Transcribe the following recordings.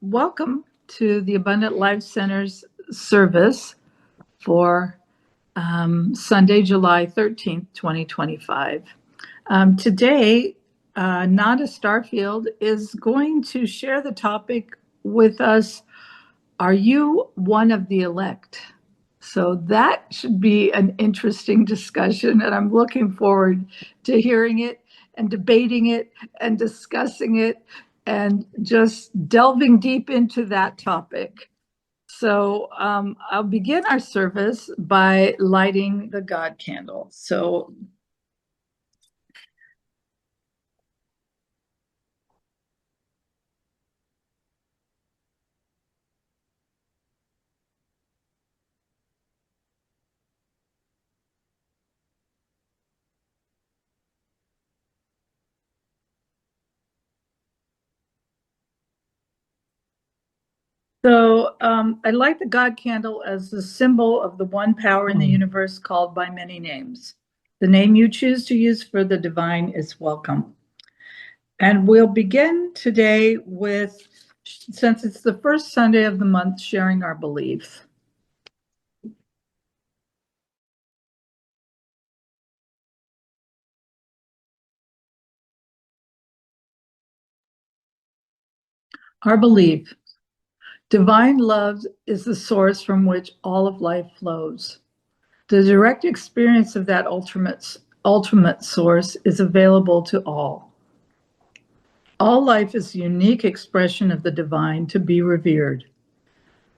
welcome to the Abundant Life Center's service for Sunday, July 13th, 2025. Today, Nada Starfield is going to share the topic with us. Are you one of the elect? So that should be an interesting discussion, and I'm looking forward to hearing it and debating it and discussing it and just delving deep into that topic. So I'll begin our service by lighting the God candle. I light the God candle as the symbol of the one power in the universe called by many names. The name you choose to use for the divine is welcome. And we'll begin today with, since it's the first Sunday of the month, sharing our belief. Our belief. Divine love is the source from which all of life flows. The direct experience of that ultimate source is available to all. All life is a unique expression of the divine to be revered.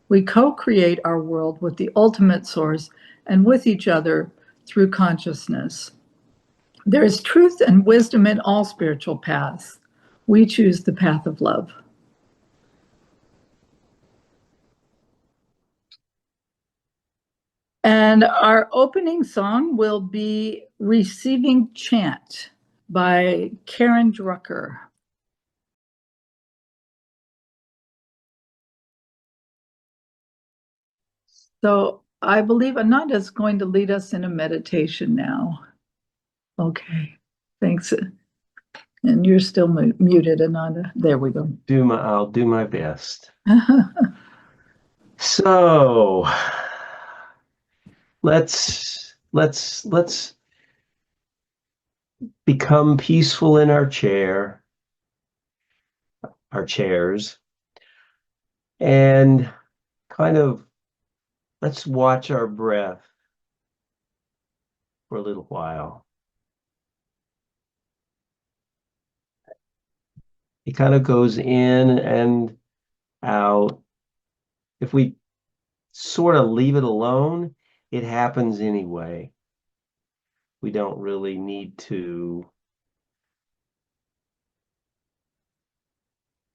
We co-create our world with the ultimate source and with each other through consciousness. There is truth and wisdom in all spiritual paths. We choose the path of love. And our opening song will be Receiving Chant by Karen Drucker. So I believe Ananda is going to lead us in a meditation now. Okay, thanks. And you're still muted, Ananda. There we go. I'll do my best. So let's become peaceful in our chairs, and kind of let's watch our breath for a little while. It kind of goes in and out. If we sort of leave it alone, it happens anyway. We don't really need to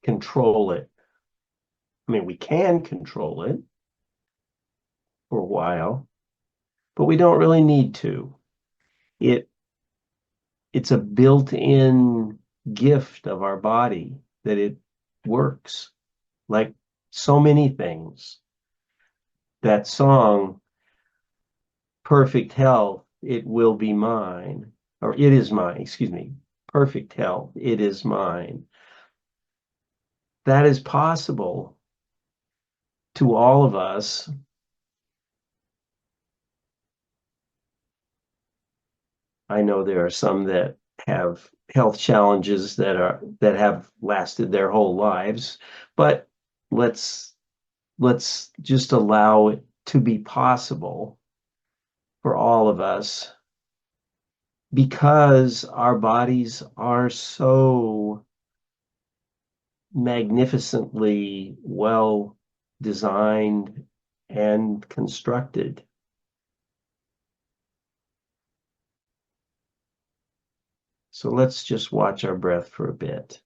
control it. I mean, we can control it for a while, but we don't really need to. It's a built-in gift of our body that it works like so many things. That song, Perfect Health, It Will Be Mine, or It Is Mine, excuse me, Perfect Health, It Is Mine. That is possible to all of us. I know there are some that have health challenges that have lasted their whole lives, but let's just allow it to be possible for all of us because our bodies are so magnificently well designed and constructed. So let's just watch our breath for a bit.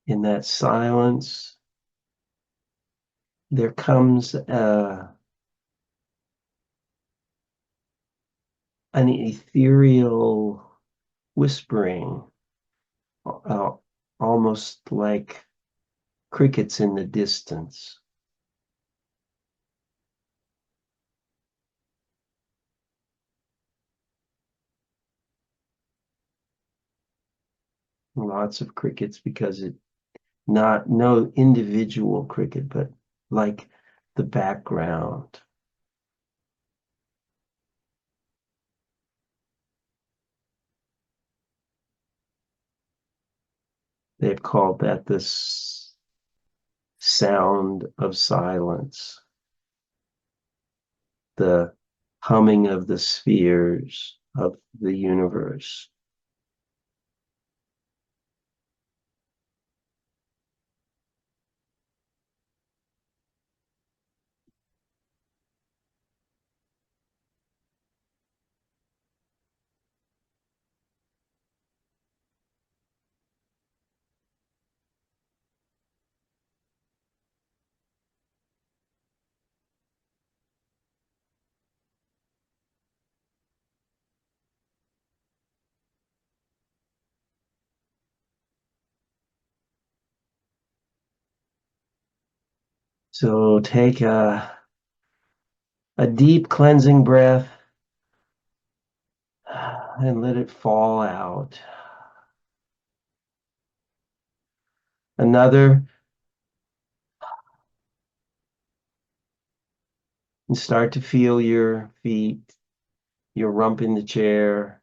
In that silence, there comes an ethereal whispering, almost like crickets in the distance. Lots of crickets because it not no individual cricket, but like the background. They've called that the sound of silence, the humming of the spheres of the universe. So take a deep cleansing breath and let it fall out. Another, and start to feel your feet, your rump in the chair,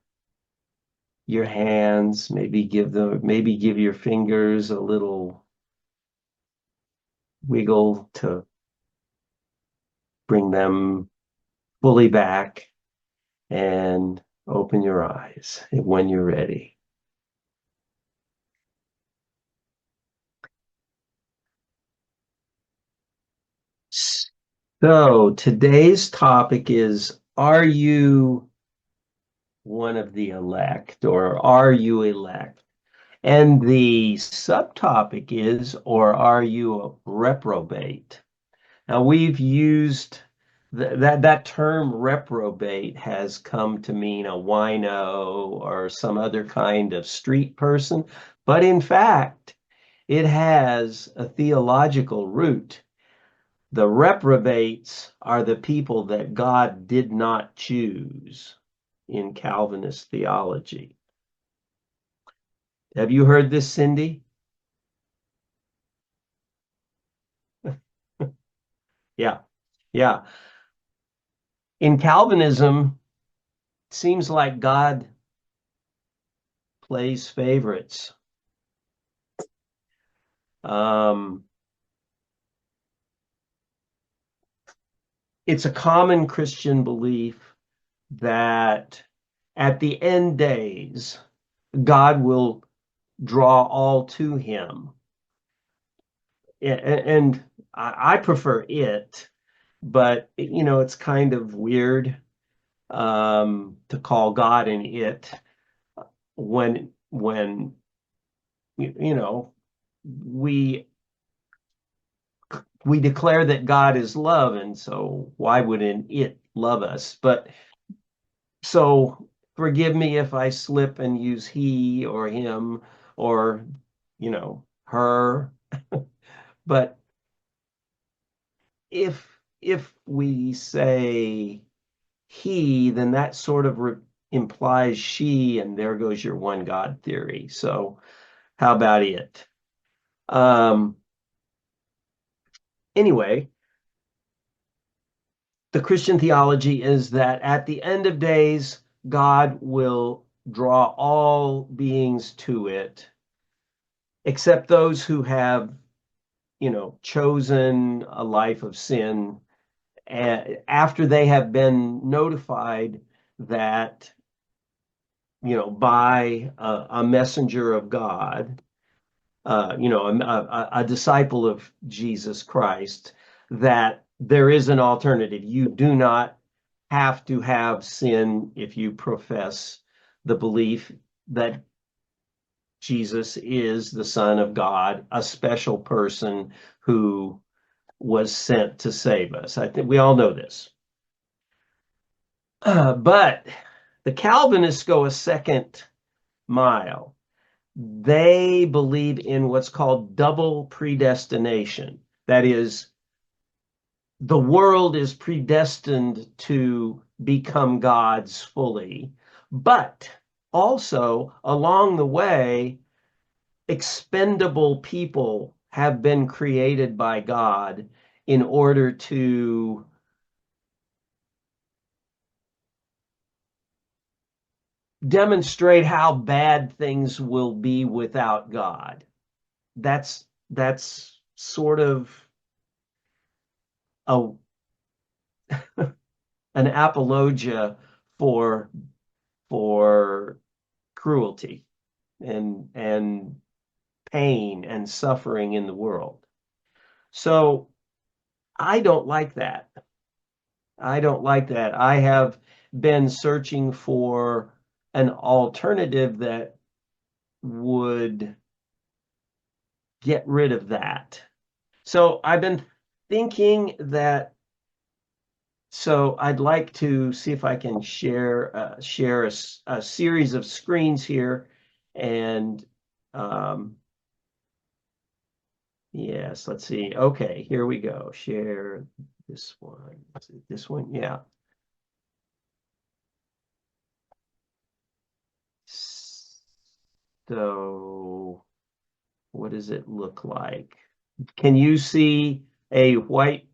your hands, maybe give your fingers a little wiggle to bring them fully back, and open your eyes when you're ready. So today's topic is, are you one of the elect, or are you elect? And the subtopic is, or are you a reprobate? Now we've used that term reprobate has come to mean a wino or some other kind of street person, but in fact, it has a theological root. The reprobates are the people that God did not choose in Calvinist theology. Have you heard this, Cindy? Yeah, yeah. In Calvinism, it seems like God plays favorites. Um, it's a common Christian belief that at the end days, God will draw all to him. And I prefer it, but it's kind of weird to call God an it when we declare that God is love, and so why would an it love us? But so forgive me if I slip and use he or him or her. But if we say he, then that sort of implies she, and there goes your one God theory. So how about it? Um, anyway, the Christian theology is that at the end of days, God will draw all beings to it, except those who have, chosen a life of sin, after they have been notified that, by a messenger of God, a disciple of Jesus Christ, that there is an alternative. You do not have to have sin if you profess the belief that Jesus is the Son of God, a special person who was sent to save us. I think we all know this. But the Calvinists go a second mile. They believe in what's called double predestination. That is, the world is predestined to become God's fully, but also along the way, expendable people have been created by God in order to demonstrate how bad things will be without God. That's sort of a an apologia for cruelty and pain and suffering in the world. So I don't like that. I don't like that. I have been searching for an alternative that would get rid of that. So I've been thinking that. So I'd like to see if I can share a series of screens here, and yes, let's see. Okay, here we go. Share this one. Is it this one? Yeah. So what does it look like? Can you see a white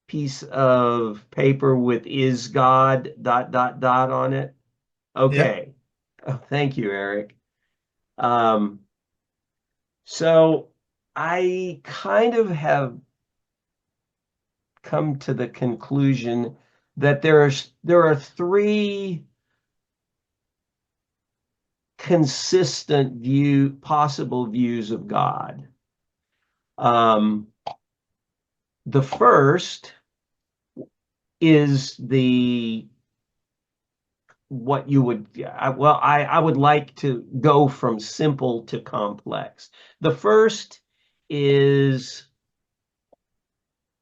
piece of paper with "is God ... on it"? Okay. Oh, thank you, Eric. So I kind of have come to the conclusion that there are three consistent possible views of God. The first is what you would, well, I would like to go from simple to complex. The first is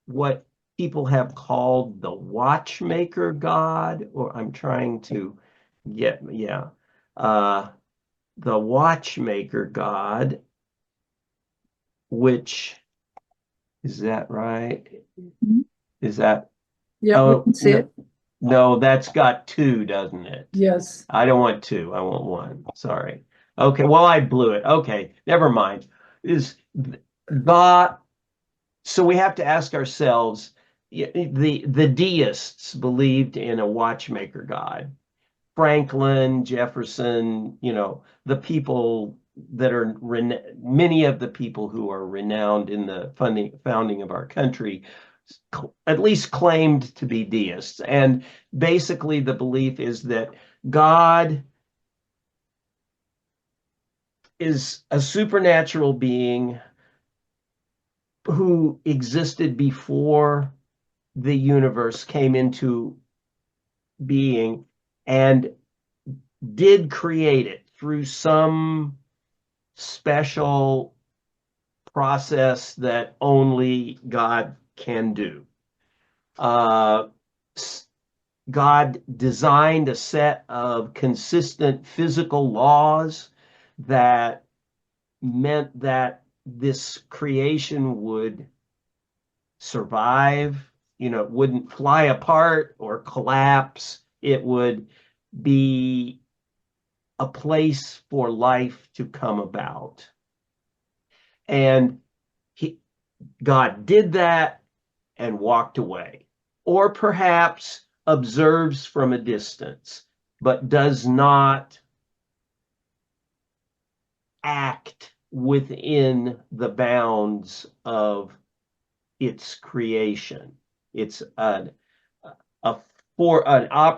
what people have called the watchmaker God, or I'm trying to get, the watchmaker God, which, is that right? Is that, Yeah, we oh, can see it. no, that's got two, doesn't it? Yes. I don't want two. I want one. Sorry. Okay. Well, I blew it. Okay. Never mind. Is God. So we have to ask ourselves, the deists believed in a watchmaker God. Franklin, Jefferson, the people that are many of the people who are renowned in the founding of our country at least claimed to be deists. And basically the belief is that God is a supernatural being who existed before the universe came into being and did create it through some special process that only God can do. God designed a set of consistent physical laws that meant that this creation would survive, it wouldn't fly apart or collapse. It would be a place for life to come about. And God did that and walked away. Or perhaps observes from a distance, but does not act within the bounds of its creation. It's an a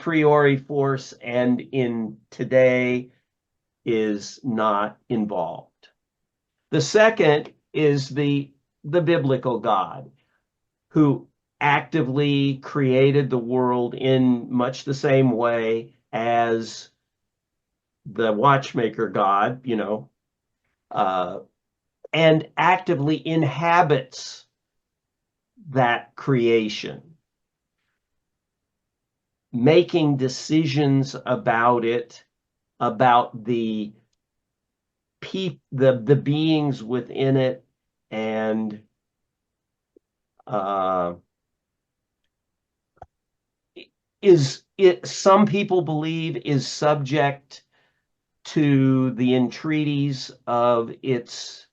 priori force, and in today is not involved. The second is the biblical God, who actively created the world in much the same way as the watchmaker God, and actively inhabits that creation, making decisions about it, about the beings within it, and is it, some people believe, is subject to the entreaties of its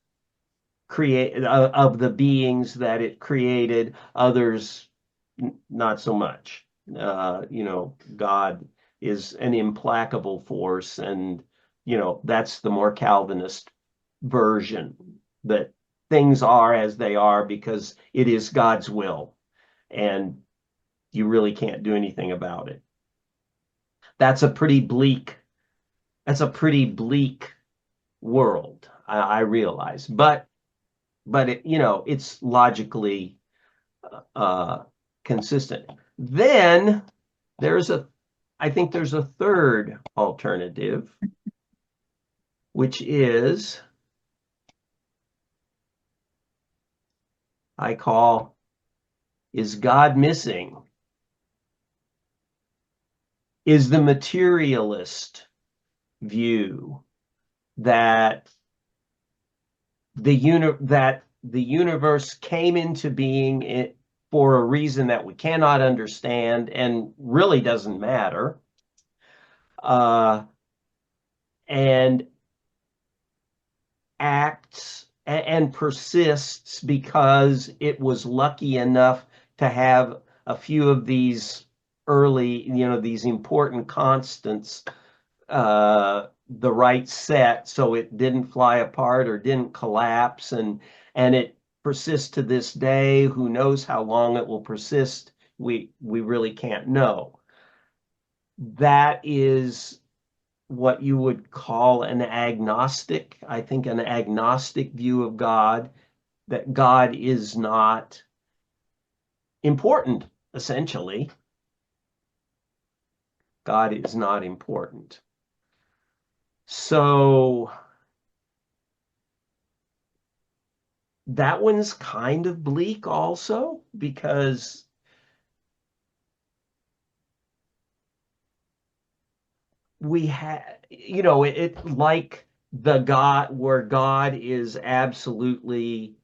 of the beings that it created. Others not so much. God is an implacable force, and that's the more Calvinist version, that things are as they are because it is God's will, and you really can't do anything about it. That's a pretty bleak world, I realize, but it's logically uh, consistent. Then I think there's a third alternative, which is, I call, is God missing? Is the materialist view that the universe came into being for a reason that we cannot understand and really doesn't matter, and acts and persists because it was lucky enough to have a few of these early, these important constants, the right set, so it didn't fly apart or didn't collapse, and it persists to this day. Who knows how long it will persist? We really can't know. That is what you would call an agnostic. I think an agnostic view of God, that God is not important, essentially. God is not important. So that one's kind of bleak also, because we have, it like the God, where God is absolutely,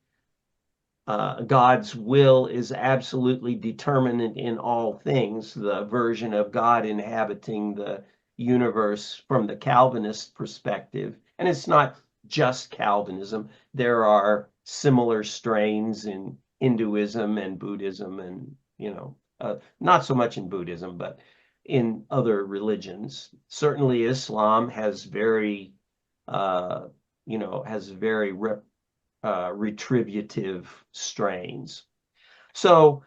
God's will is absolutely determinate in all things, the version of God inhabiting the universe from the Calvinist perspective. And it's not just Calvinism. There are similar strains in Hinduism and Buddhism, and, not so much in Buddhism, but in other religions. Certainly Islam has very, retributive strains. So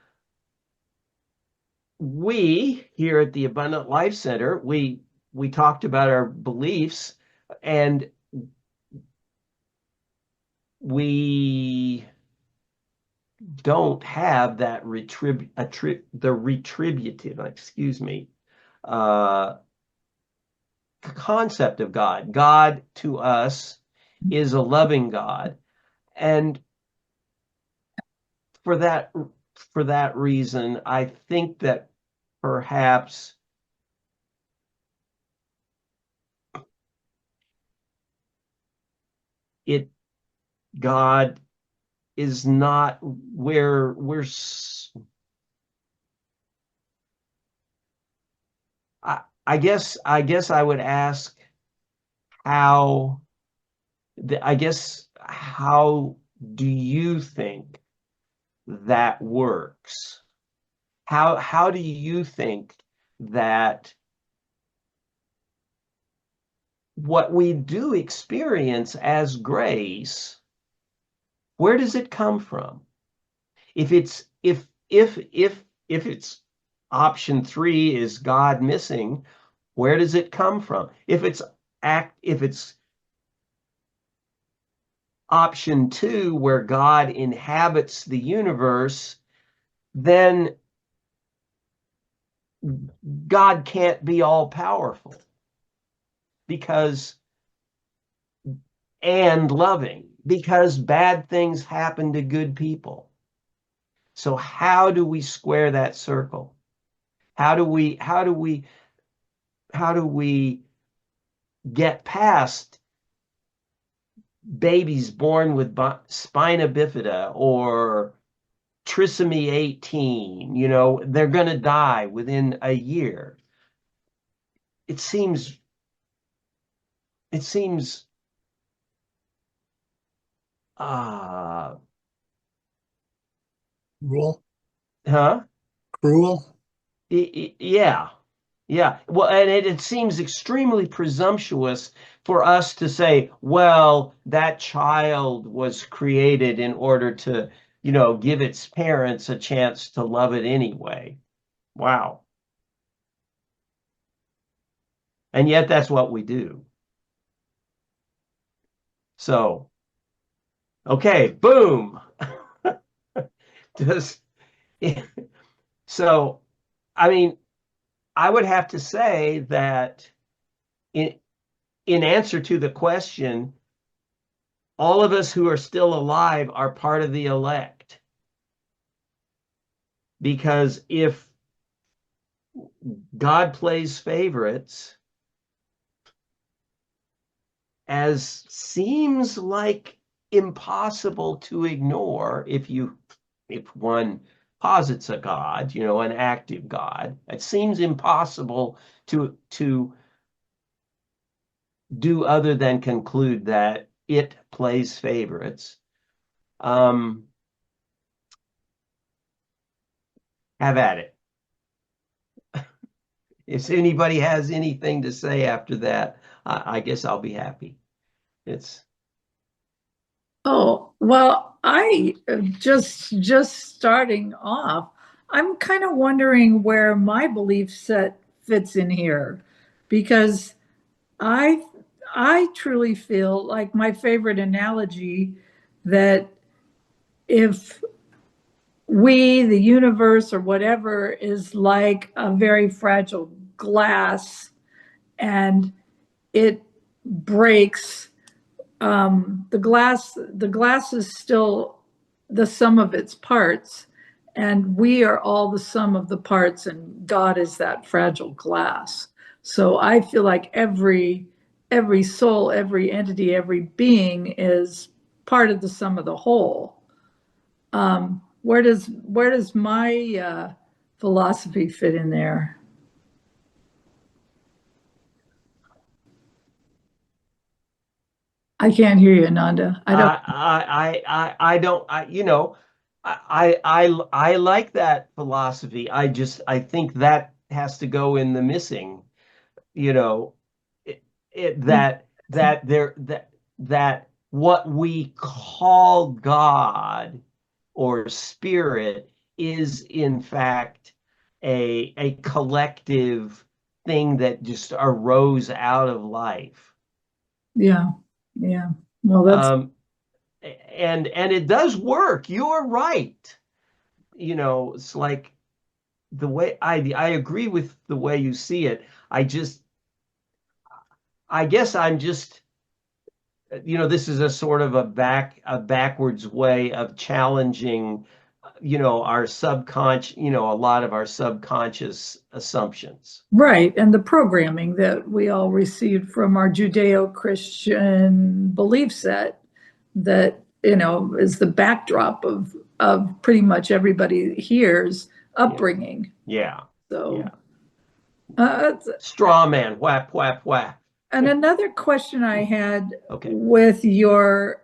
we here at the Abundant Life Center, we talked about our beliefs, and we don't have that retributive, concept of God. God to us is a loving God, and for that reason, I think that perhaps God is not where I guess I would ask how how do you think that works? How do you think that what we do experience as grace, where does it come from? If it's option 3 is God missing, where does it come from? If it's option 2, where God inhabits the universe, then God can't be all powerful and loving, because bad things happen to good people. So how do we square that circle? How do we get past babies born with spina bifida or trisomy 18? They're going to die within a year. It seems it seems uh Cruel. huh? Cruel. Yeah. Yeah. Well, and it seems extremely presumptuous for us to say, well, that child was created in order to, give its parents a chance to love it anyway. Wow. And yet that's what we do. So, okay, boom. Does so, I mean, I would have to say that in in answer to the question, all of us who are still alive are part of the elect. Because if God plays favorites, as seems like impossible to ignore if one posits a God, an active God, it seems impossible to do other than conclude that it plays favorites. Have at it. If anybody has anything to say after that, I guess I'll be happy. It's Oh, well, I just starting off, I'm kind of wondering where my belief set fits in here because I I truly feel like my favorite analogy that if we, the universe or whatever, is like a very fragile glass and it breaks, the glass is still the sum of its parts, and we are all the sum of the parts, and God is that fragile glass. So I feel like every soul, every entity, every being is part of the sum of the whole. Where does my philosophy fit in there? I can't hear you, Ananda. I don't. I don't I like that philosophy. I think that has to go in the missing, you know, that what we call God or spirit is in fact a collective thing that just arose out of life. Yeah, yeah. Well, that's Um, and it does work. You're right. It's like the way I agree with the way you see it. I guess I'm just this is a sort of a backwards way of challenging our subconscious, a lot of our subconscious assumptions. right. And the programming that we all received from our Judeo-Christian belief set that, is the backdrop of pretty much everybody here's upbringing. Yeah. So, Yeah. uh, Straw man, whap, whap, whap. and another question I had Okay. with your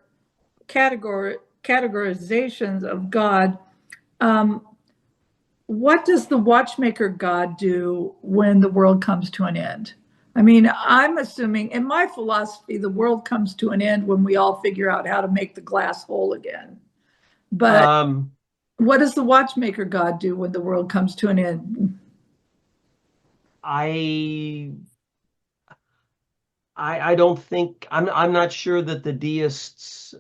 categorizations of God, um, what does the watchmaker God do when the world comes to an end? I mean, I'm assuming in my philosophy, the world comes to an end when we all figure out how to make the glass whole again. But Um, what does the watchmaker God do when the world comes to an end? I I don't think I'm not sure that the deists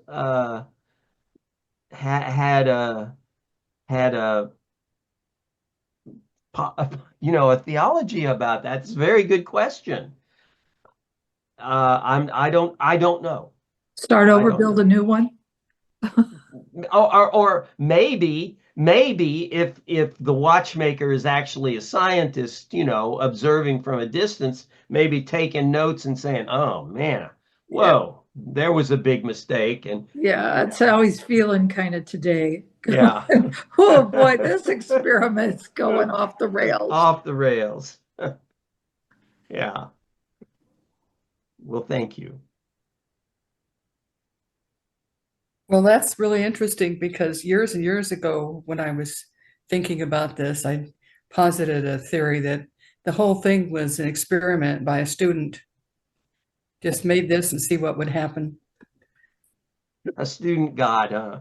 had a a theology about that. It's a very good question. I don't know. Start I over, don't build a know. new one? Or maybe maybe if the watchmaker is actually a scientist, observing from a distance, maybe taking notes and saying, "Oh man, Yeah. whoa, there was a big mistake." And Yeah, that's how he's feeling kind of today. yeah, Oh boy, this experiment's going off the rails. off the rails. Yeah. Well, thank you. Well, that's really interesting because years and years ago, when I was thinking about this, I posited a theory that the whole thing was an experiment by a student. Just made this and see what would happen. A student God, huh?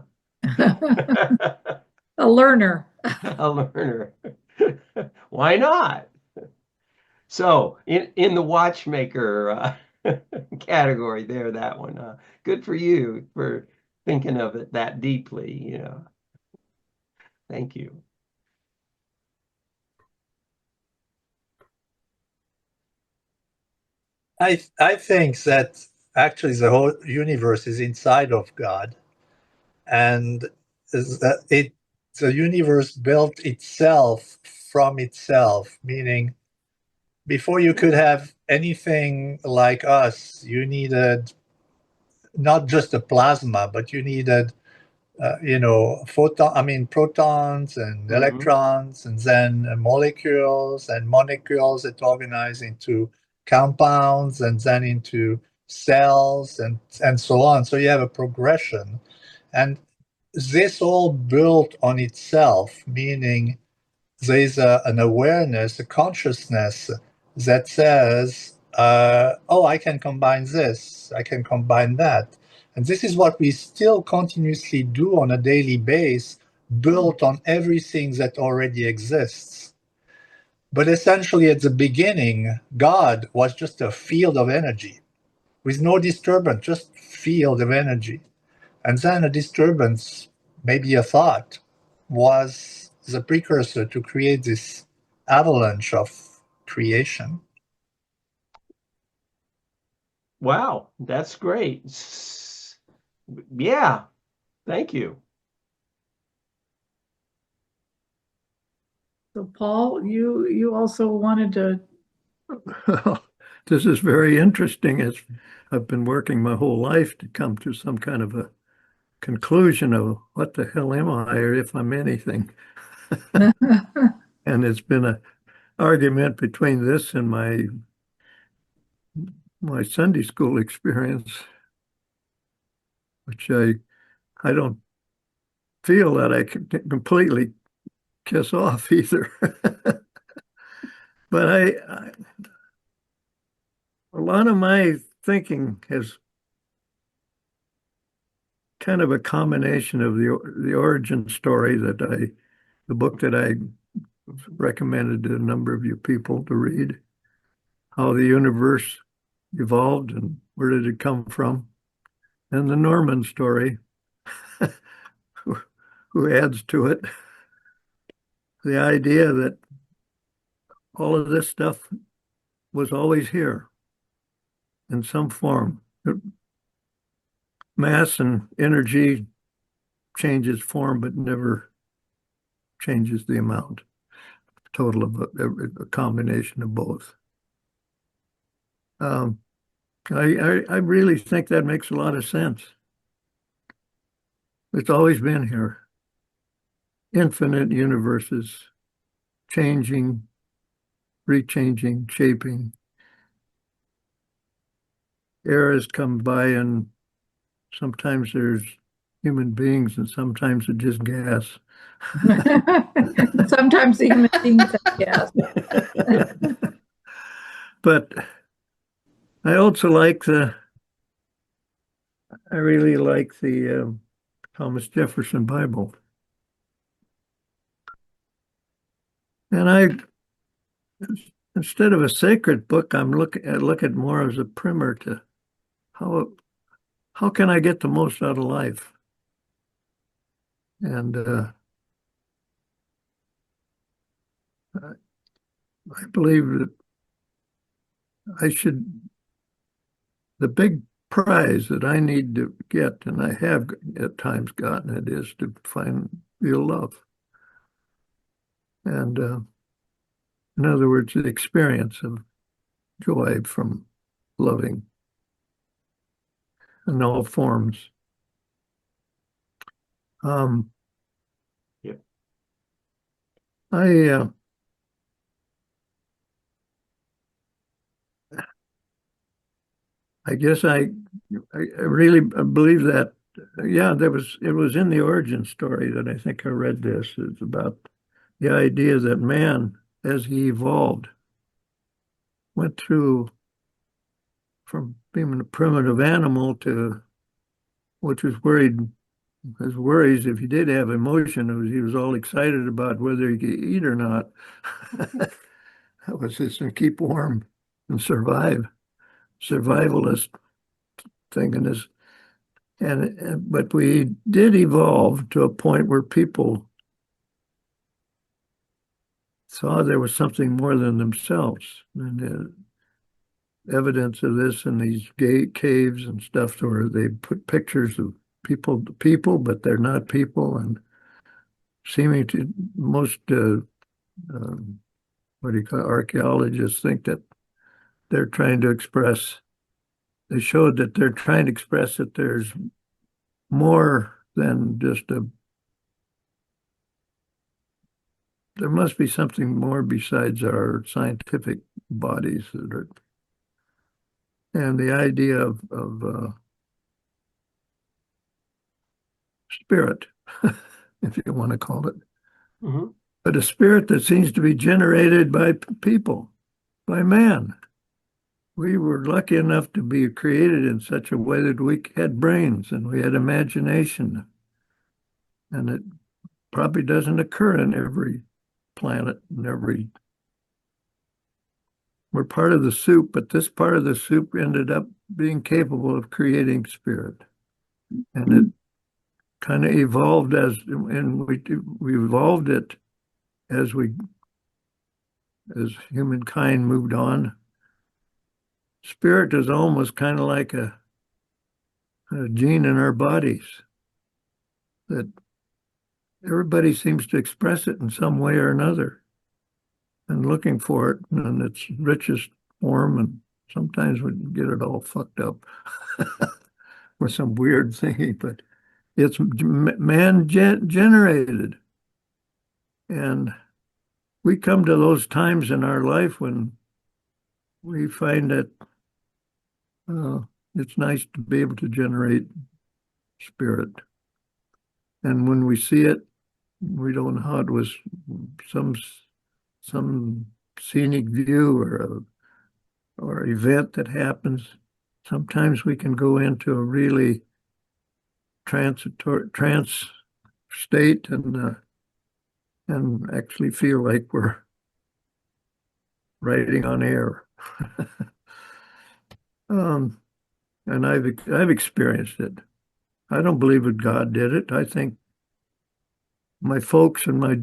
A learner. A learner. Why not? So, in the watchmaker category there, that one. Good for you for thinking of it that deeply. Thank you. I think that actually the whole universe is inside of God, and the universe built itself from itself, meaning before you could have anything like us, you needed not just a plasma, but you needed protons and Hmm. electrons, and then molecules and molecules that organize into compounds and then into cells and so on. So you have a progression, and this all built on itself, meaning there's an awareness, a consciousness that says, oh, I can combine this, I can combine that. And this is what we still continuously do on a daily basis, built on everything that already exists. But essentially, at the beginning, God was just a field of energy with no disturbance, just field of energy. And then a disturbance, maybe a thought, was the precursor to create this avalanche of creation. Wow, that's great. Yeah, thank you. So Paul, you also wanted to. Well, this is very interesting. I've been working my whole life to come to some kind of a conclusion of what the hell am I, or if I'm anything. And it's been an argument between this and my Sunday school experience, which I don't feel that I can completely kiss off either. But a lot of my thinking has kind of a combination of the origin story the book that I recommended to a number of you people to read, how the universe evolved and where did it come from, and the Norman story, who adds to it the idea that all of this stuff was always here in some form. Mass and energy changes form, but never changes the amount total of a combination of both. Um, I really think that makes a lot of sense. It's always been here. Infinite universes, changing, rechanging, shaping. Eras come by, and sometimes there's human beings, and sometimes it's just gas. Sometimes the human beings have gas. But I also I really like the Thomas Jefferson Bible. And instead of a sacred book, I look at more as a primer to how can I get the most out of life? And I believe that I should, the big prize that I need to get, and I have at times gotten it, is to find real love. And in other words, the experience of joy from loving in all forms. Yep. I guess I really believe that. Yeah, it was in the origin story that I think I read this. It's about the idea that man, as he evolved, went through from being a primitive animal to, which was worried, his worries, if he did have emotion, he was all excited about whether he could eat or not. That was just to keep warm and survive. Survivalist thing in this. But we did evolve to a point where people saw there was something more than themselves. And evidence of this in these caves and stuff where they put pictures of people, but they're not people. And seeming to most, what do you call it, archaeologists think that they're trying to express, they showed that they're trying to express that there's more than just there must be something more besides our scientific bodies that are, and the idea of spirit, if you want to call it, Mm-hmm. but a spirit that seems to be generated by people, by man. We were lucky enough to be created in such a way that we had brains and we had imagination. And it probably doesn't occur in every planet and every. We're part of the soup, but this part of the soup ended up being capable of creating spirit. And it kind of evolved and we evolved it as humankind moved on. Spirit is almost kind of like a gene in our bodies that everybody seems to express it in some way or another and looking for it in its richest form. And sometimes we get it all fucked up with some weird thinking, but it's man generated. And we come to those times in our life when we find that it's nice to be able to generate spirit. And when we see it, we don't know how it was some scenic view or event that happens. Sometimes we can go into a really trance state and actually feel like we're riding on air. And I've experienced it. I don't believe that God did it. I think my folks and my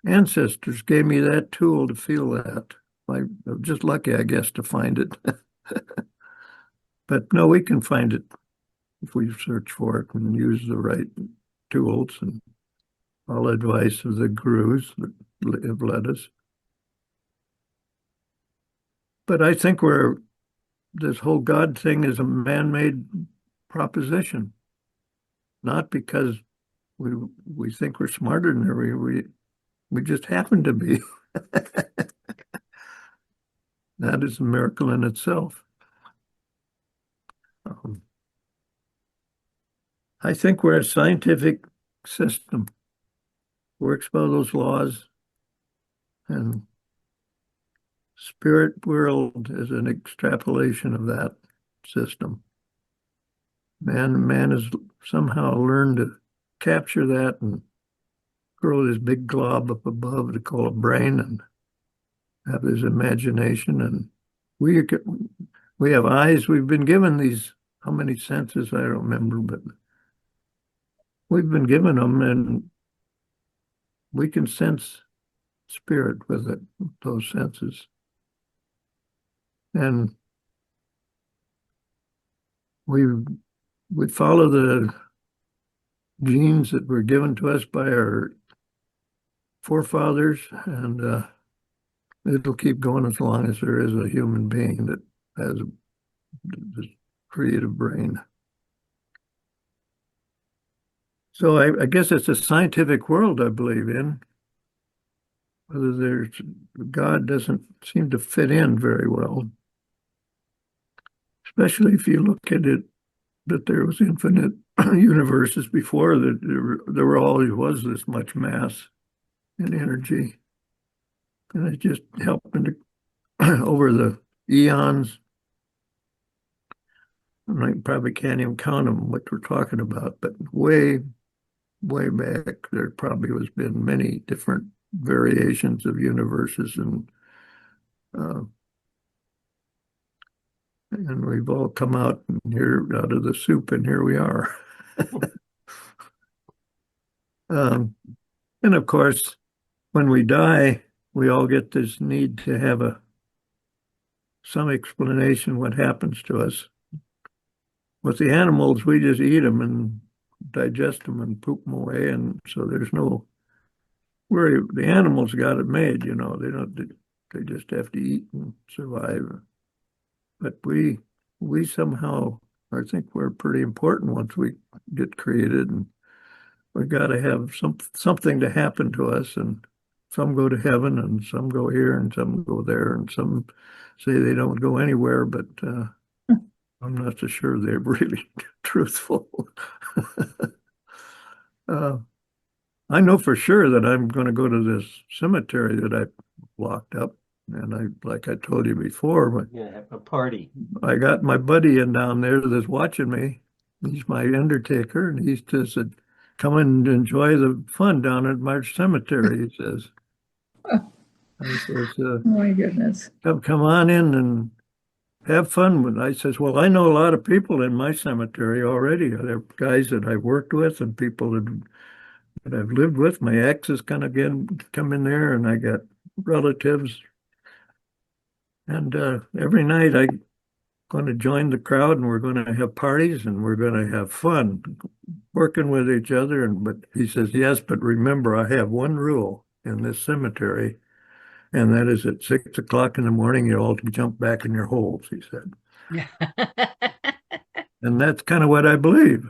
ancestors gave me that tool to feel that. I'm just lucky, I guess, to find it. But no, we can find it if we search for it and use the right tools and all advice of the gurus that have led us. But I think this whole God thing is a man-made proposition, not because we think we're smarter than we just happen to be. That is a miracle in itself. I think we're a scientific system, works by those laws, and spirit world is an extrapolation of that system. Man has somehow learned to capture that and grow this big glob up above to call a brain and have his imagination. And we have eyes. We've been given these, how many senses? I don't remember, but we've been given them, and we can sense spirit with it, those senses. And we follow the genes that were given to us by our forefathers, and it'll keep going as long as there is a human being that has this creative brain. So I guess it's a scientific world I believe in. Whether there's God doesn't seem to fit in very well, especially if you look at it that there was infinite universes before that there always was this much mass and energy, and it just happened to over the eons. I probably can't even count them what we're talking about, but way back there probably has been many different variations of universes, uh, and we've all come out out of the soup, and here we are. And of course, when we die, we all get this need to have some explanation what happens to us. With the animals, we just eat them and digest them and poop them away, and so there's no worry. The animals got it made, you know. They just have to eat and survive. But we somehow, I think we're pretty important once we get created, and we got to have something to happen to us. And some go to heaven, and some go here, and some go there, and some say they don't go anywhere. But I'm not so sure they're really truthful. I know for sure that I'm going to go to this cemetery that I locked up. And like I told you before, but Yeah, have a party. I got my buddy in down there that's watching me. He's my undertaker, and he just said, "Come and enjoy the fun down at my cemetery," he says. I says, Oh my goodness. come on in and have fun with it. I says, "Well, I know a lot of people in my cemetery already. There are guys that I've worked with and people that I've lived with. My ex is kind of come in there, and I got relatives. And every night I'm going to join the crowd, and we're going to have parties, and we're going to have fun working with each other." But he says, "Yes, but remember, I have one rule in this cemetery, and that is at 6 o'clock in the morning, you all jump back in your holes," he said. And that's kind of what I believe.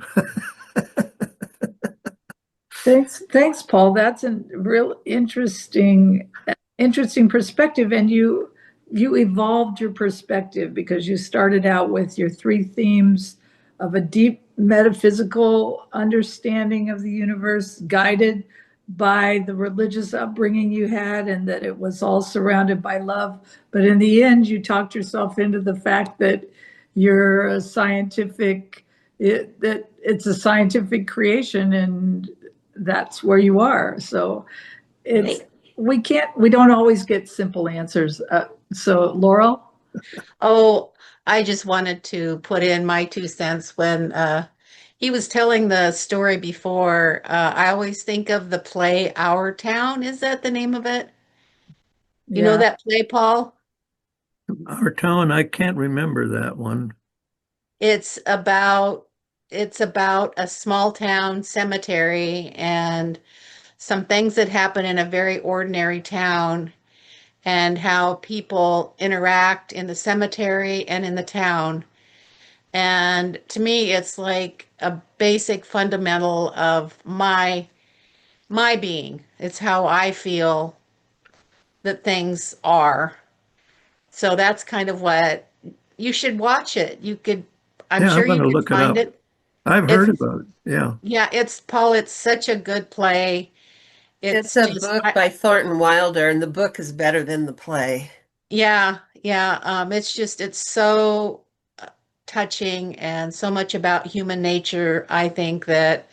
Thanks, Paul. That's a real interesting perspective, and you evolved your perspective because you started out with your three themes of a deep metaphysical understanding of the universe, guided by the religious upbringing you had, and that it was all surrounded by love. But in the end, you talked yourself into the fact that you're a scientific, that it's a scientific creation, and that's where you are. So it's we don't always get simple answers. So Laurel? Oh, I just wanted to put in my 2 cents when he was telling the story before. I always think of the play Our Town. Is that the name of it? You know that play, Paul? Our Town, I can't remember that one. It's about a small town cemetery and some things that happen in a very ordinary town and how people interact in the cemetery and in the town. And to me, it's like a basic fundamental of my being. It's how I feel that things are. So that's kind of what you should watch it. I'm Yeah, I'm sure going you to could look it find up. it. I've It's heard about it. Yeah. Yeah, it's Paul, it's such a good play. It's a book by Thornton Wilder, and the book is better than the play. Yeah. It's so touching and so much about human nature. I think that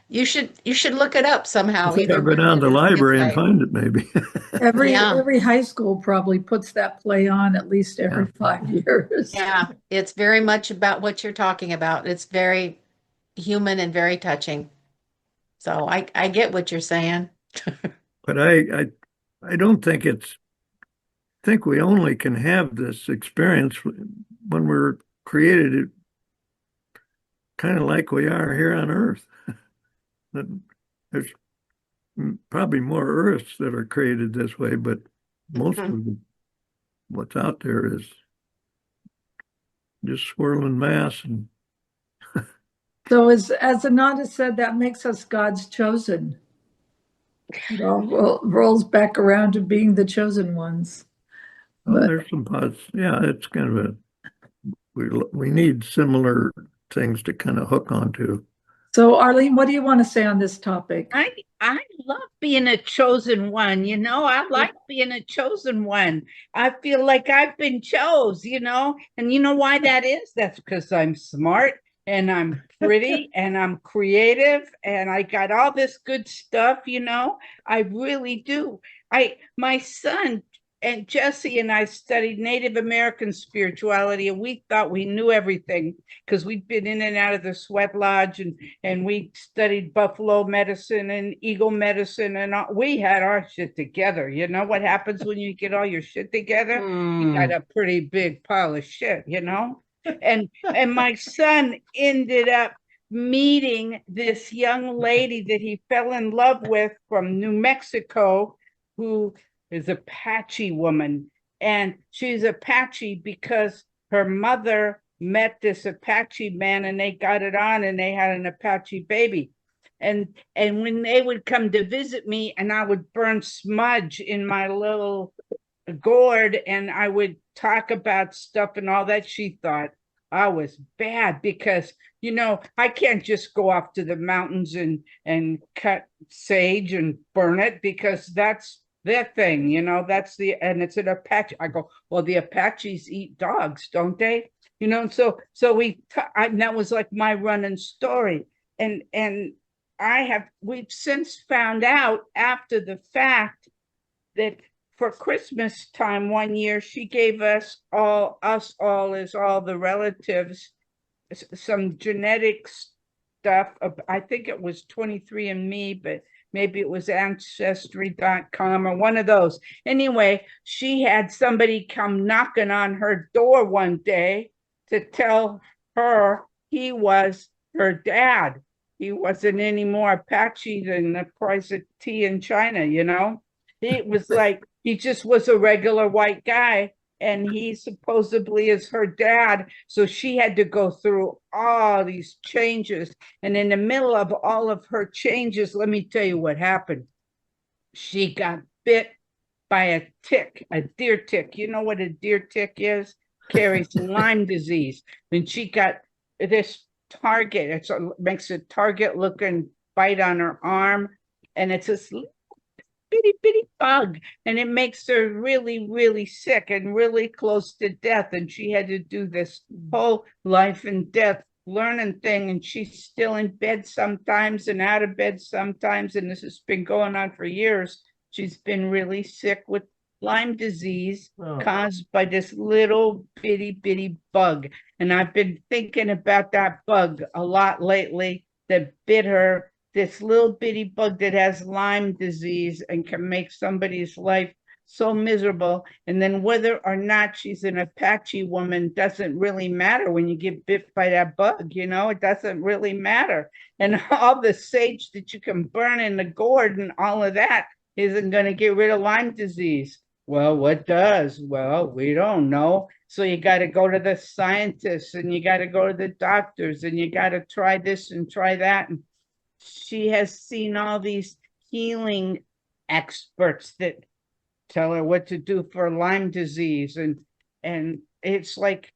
you should look it up I somehow, think either I'll go read down it to the or library and videotape. find it maybe. Yeah. Every high school probably puts that play on at least every 5 years. Yeah, it's very much about what you're talking about. It's very human and very touching. So I get what you're saying. But I don't think think we only can have this experience when we're created kind of like we are here on Earth. That there's probably more Earths that are created this way, but most of what's out there is just swirling mass. And So as Ananda said, that makes us God's chosen. It all rolls back around to being the chosen ones. well, But there's some parts. Yeah, it's kind of we need similar things to kind of hook onto. so Arlene, what do you want to say on this topic? I love being a chosen one, you know. I like being a chosen one. I feel like I've been chose, you know. And you know why that is? That's because I'm smart and I'm pretty and I'm creative and I got all this good stuff, you know. I really do. My son and Jesse and I studied Native American spirituality, and we thought we knew everything because we'd been in and out of the sweat lodge, and we studied buffalo medicine and eagle medicine, and we had our shit together. You know what happens when you get all your shit together? You got a pretty big pile of shit, you know? And my son ended up meeting this young lady that he fell in love with from New Mexico, who is a Apache woman. And she's Apache because her mother met this Apache man and they got it on and they had an Apache baby. And when they would come to visit me and I would burn smudge in my little gourd and I would talk about stuff and all that, she thought I was bad because, you know, I can't just go off to the mountains and cut sage and burn it because that's their thing, you know, and it's an Apache. I go, well, the Apaches eat dogs, don't they? You know, so that was like my running story. And we've since found out after the fact that for Christmas time one year, she gave us all as all the relatives, some genetic stuff. I think it was 23andMe, but maybe it was ancestry.com or one of those. Anyway, she had somebody come knocking on her door one day to tell her he was her dad. He wasn't any more Apache than the price of tea in China, you know? He was like, he just was a regular white guy, and he supposedly is her dad. So she had to go through all these changes. And in the middle of all of her changes, let me tell you what happened. She got bit by a tick, a deer tick. You know what a deer tick is? Carries Lyme disease. And she got this target. It makes a target looking bite on her arm. And it's this bitty bug, and it makes her really, really sick and really close to death. And she had to do this whole life and death learning thing, and she's still in bed sometimes and out of bed sometimes, and this has been going on for years. She's been really sick with Lyme disease caused by this little bitty bug. And I've been thinking about that bug a lot lately that bit her, this little bitty bug that has Lyme disease and can make somebody's life so miserable. And then whether or not she's an Apache woman doesn't really matter when you get bit by that bug, you know, it doesn't really matter. And all the sage that you can burn in the gourd and all of that isn't going to get rid of Lyme disease. Well, what does? Well, we don't know. So you got to go to the scientists and you got to go to the doctors and you got to try this and try that. And she has seen all these healing experts that tell her what to do for Lyme disease. And it's like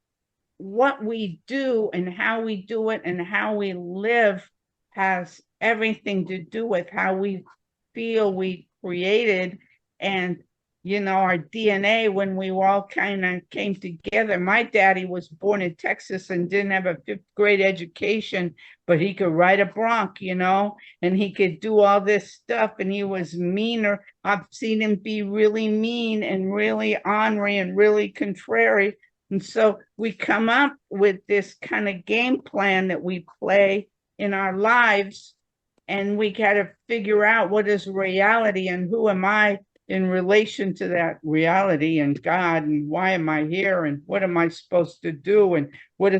what we do and how we do it and how we live has everything to do with how we feel we created. And you know, our DNA, when we all kind of came together. My daddy was born in Texas and didn't have a 5th grade education, but he could ride a bronc, you know, and he could do all this stuff. And he was meaner. I've seen him be really mean and really ornery and really contrary. And so we come up with this kind of game plan that we play in our lives. And we got to figure out what is reality and who am I in relation to that reality and God, and why am I here, and what am I supposed to do, and what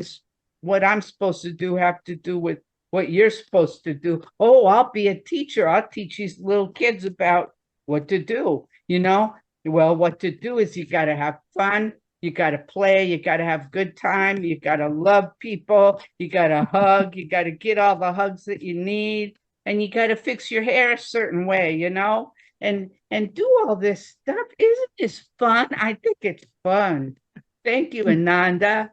I'm supposed to do have to do with what you're supposed to do. Oh, I'll be a teacher. I'll teach these little kids about what to do, you know? Well, what to do is you got to have fun. You got to play. You got to have good time. You got to love people. You got to hug. You got to get all the hugs that you need. And you got to fix your hair a certain way, you know? And do all this stuff. Isn't this fun? I think it's fun. Thank you, Ananda.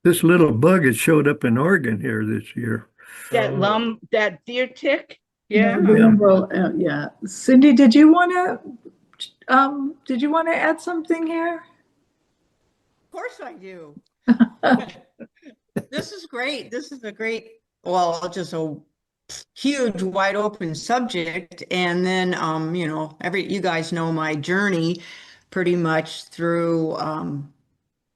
This little bug had showed up in Oregon here this year. That deer tick. No, Yeah. the lumber, yeah. Cindy, did you want to add something here? Of course I do. This is great. This is a great, well, just a huge, wide open subject. And then, you know, you guys know my journey pretty much through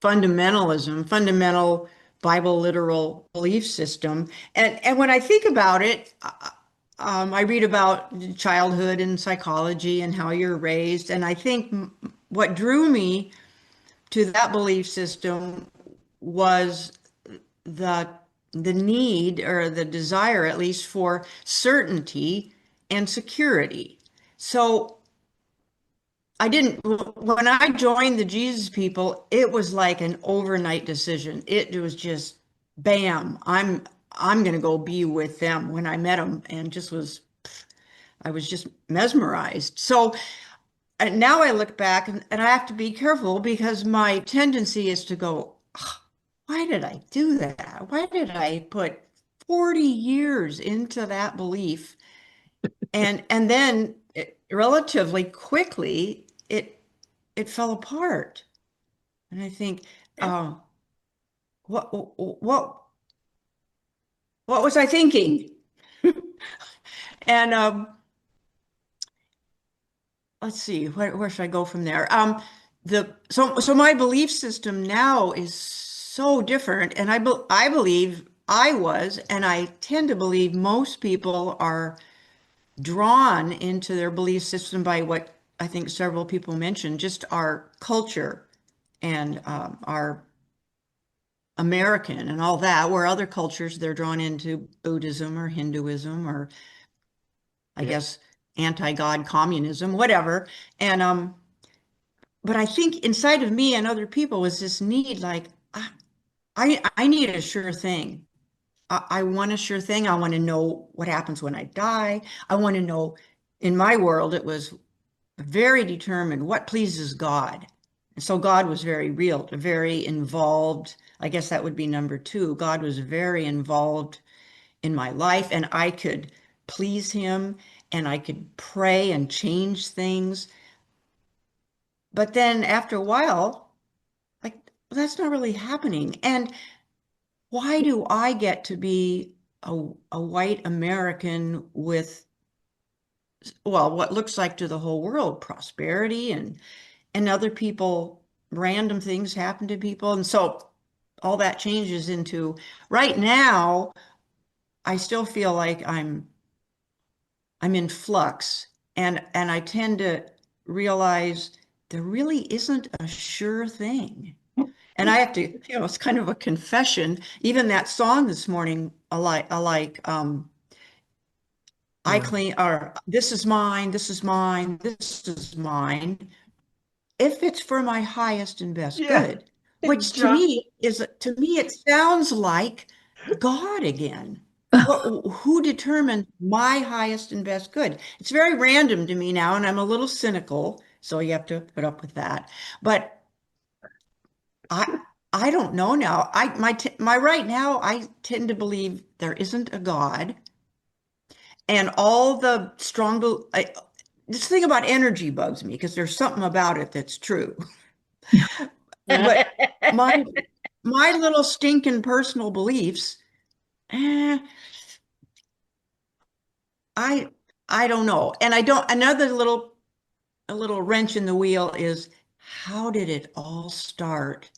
fundamentalism, fundamental Bible literal belief system. And when I think about it, I read about childhood and psychology and how you're raised. And I think what drew me to that belief system was the need, or the desire at least, for certainty and security. So when I joined the Jesus people, it was like an overnight decision. It was just bam, I'm going to go be with them when I met them, and I was just mesmerized. So and now I look back, and I have to be careful, because my tendency is to go, why did I do that? Why did I put 40 years into that belief? And then relatively quickly, it fell apart. And I think, what was I thinking? And let's see, where should I go from there? So my belief system now is so different, and I believe I was, and I tend to believe most people are drawn into their belief system by what I think several people mentioned, just our culture and our American and all that, where other cultures, they're drawn into Buddhism or Hinduism, or I guess anti-God communism, whatever. And but I think inside of me and other people was this need, like, I need a sure thing. I want a sure thing. I want to know what happens when I die. I want to know, in my world, it was very determined what pleases God. And so God was very real, very involved. I guess that would be number two. God was very involved in my life, and I could please him, and I could pray and change things. But then after a while, like, that's not really happening. And why do I get to be a white American with, well, what looks like to the whole world prosperity, and other people, random things happen to people? And so all that changes into, right now, I still feel like I'm in flux, and I tend to realize there really isn't a sure thing. And I have to, you know, it's kind of a confession. Even that song this morning, I claim, or this is mine, this is mine, this is mine, if it's for my highest and best good, which to me it sounds like God again. Who determined my highest and best good? It's very random to me now, and I'm a little cynical, so you have to put up with that. But I don't know now. My right now, I tend to believe there isn't a God, and all the this thing about energy bugs me, because there's something about it that's true. But my little stinking personal beliefs, eh, I don't know. And I don't, another a little wrench in the wheel is, how did it all start?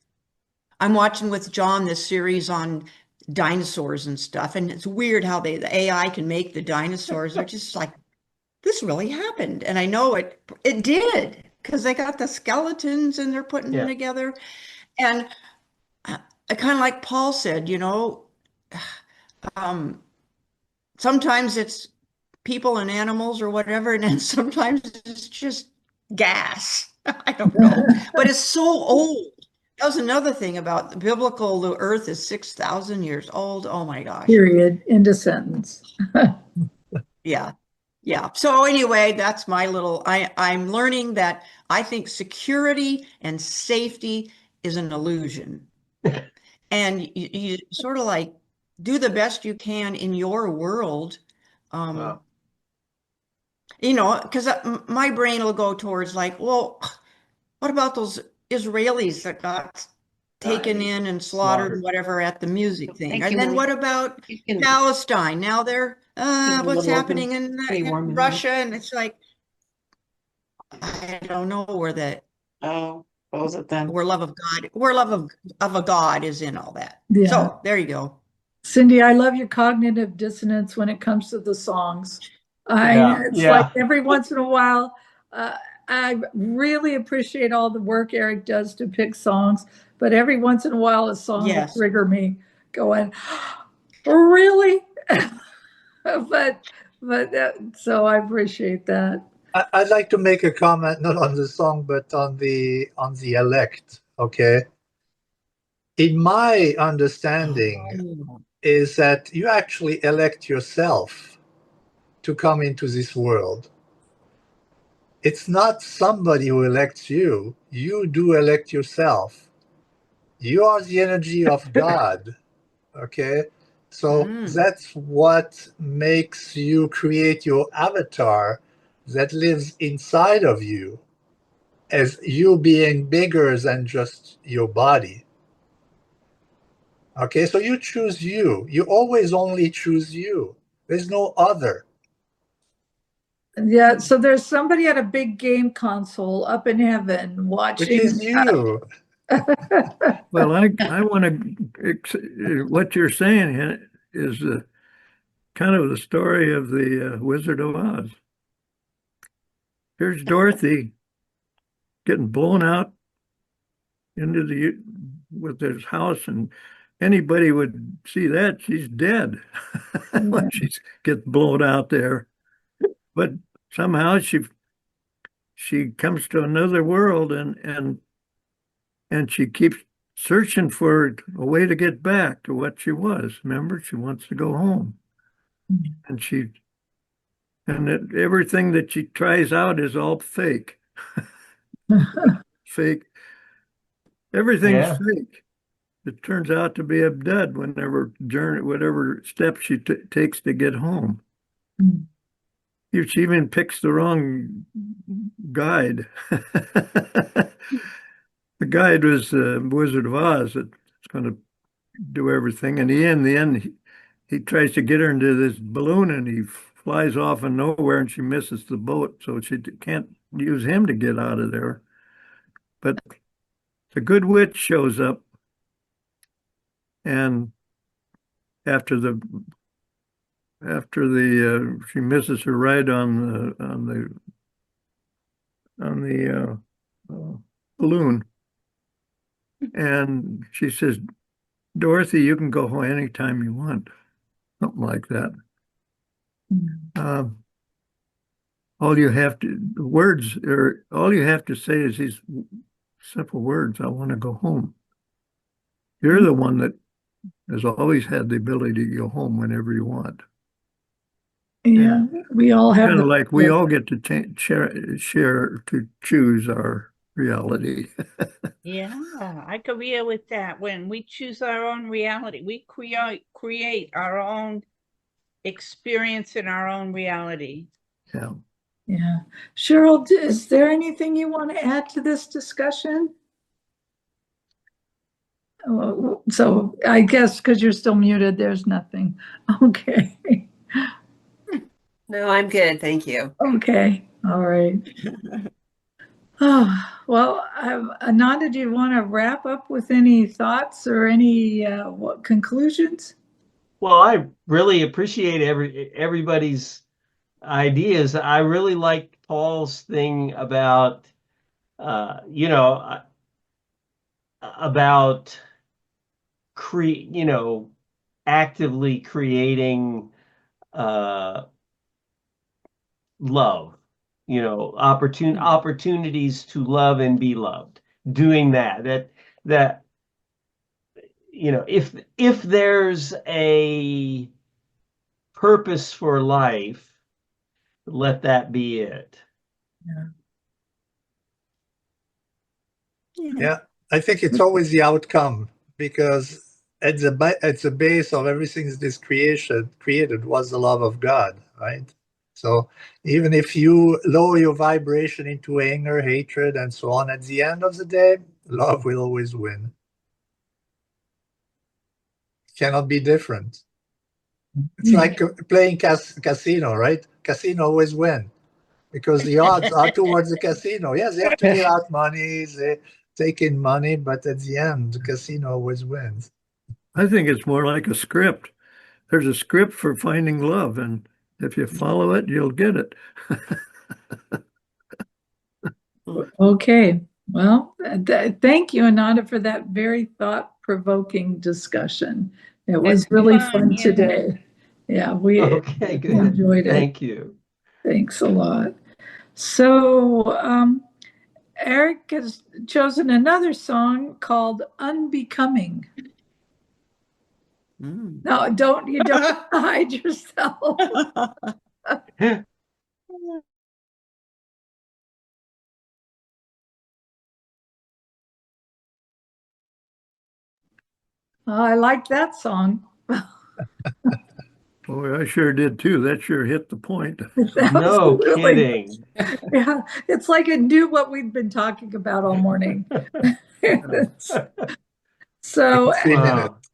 I'm watching with John this series on dinosaurs and stuff, and it's weird how the AI can make the dinosaurs. They're just like, this really happened. And I know it did, because they got the skeletons and they're putting them together. And I kind of, like Paul said, you know, Sometimes it's people and animals or whatever, and then sometimes it's just gas. I don't know, but it's so old. That was another thing about the biblical. The earth is 6,000 years old. Oh my gosh. Period. End of sentence. Yeah. Yeah. So anyway, that's my little, I'm learning that I think security and safety is an illusion. And you sort of like do the best you can in your world. Wow. You know, because my brain will go towards like, well, what about those Israelis that got taken in and slaughtered, whatever, at the music thing? Thank And you, then Mom. what about You can Palestine? Now they're, give me what's one more happening Pretty in warm in Russia? And it's like, I don't know where that, Oh, what was it then? where love of God, where love of a God is in all that. Yeah. So there you go. Cindy, I love your cognitive dissonance when it comes to the songs. It's Yeah. like every once in a while, I really appreciate all the work Eric does to pick songs, but every once in a while, a song will Yes. trigger me going, really? So I appreciate that. I'd like to make a comment, not on the song, but on the elect. Okay. In my understanding, is that you actually elect yourself to come into this world. It's not somebody who elects you. You do elect yourself. You are the energy of God. Okay. So that's what makes you create your avatar that lives inside of you, as you being bigger than just your body. Okay, so you choose you. You always only choose you. There's no other. Yeah, so there's somebody at a big game console up in heaven Which watching. is you. Well, I want to, what you're saying is kind of the story of the Wizard of Oz. Here's Dorothy getting blown out into the with his house, and anybody would see that she's dead when she gets blown out there. But somehow she comes to another world, and she keeps searching for a way to get back to what she was. Remember, she wants to go home, and everything that she tries out is all fake. Fake. Everything's Yeah. fake. It turns out to be a dud whatever step she takes to get home. She even picks the wrong guide. The guide was Wizard of Oz that's going to do everything. And in the end, he tries to get her into this balloon, and he flies off in nowhere, and she misses the boat, so she can't use him to get out of there. But the good witch shows up, and after the she misses her ride on the balloon, and she says, "Dorothy, you can go home anytime you want," something like that. All you have to say is these simple words: "I want to go home." You're the one that has always had the ability to go home whenever you want. Yeah, we all have Kind of the, like we all get to share to choose our reality. Yeah, I could agree with that. When we choose our own reality, we create our own experience in our own reality. Yeah. yeah. Cheryl, is there anything you want to add to this discussion? So I guess because you're still muted, there's nothing. Okay. No, I'm good. Thank you. Okay. All right. Oh, well, Ananda, do you want to wrap up with any thoughts or any conclusions? Well, I really appreciate everybody's ideas. I really like Paul's thing about, about actively creating love, opportunities to love and be loved, doing that, if there's a purpose for life, let that be it. Yeah, I think it's always the outcome, because at the base of everything this creation created was the love of God, right? So even if you lower your vibration into anger, hatred, and so on, at the end of the day, love will always win. It cannot be different. It's like playing casino, right? Casino always win, because the odds are towards the casino. Yes, they have to give out money, they take in money, but at the end, the casino always wins. I think it's more like a script. There's a script for finding love, and if you follow it, you'll get it. Okay. Well, thank you, Ananda, for that very thought-provoking discussion. It was It's really fun, fun yeah. today. Yeah, we Okay, good. enjoyed it. Thank you. Thanks a lot. So, Eric has chosen another song called Unbecoming. No, you don't hide yourself. I like that song. Oh, I sure did too. That sure hit the point. No Absolutely. kidding. Yeah, it's like it knew what we'd been talking about all morning. So, 3 minutes.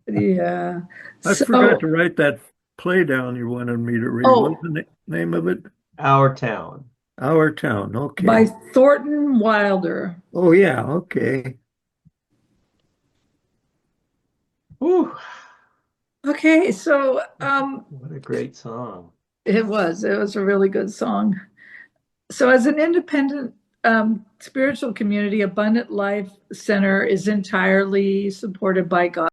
yeah. I So, forgot to write that play down you wanted me to read. Oh. What's the name of it? Our Town. Our Town. Okay. by Thornton Wilder. Oh, yeah. Okay. Whew, Okay, so what a great song. it was a really good song. So as an independent spiritual community, Abundant Life Center is entirely supported by God.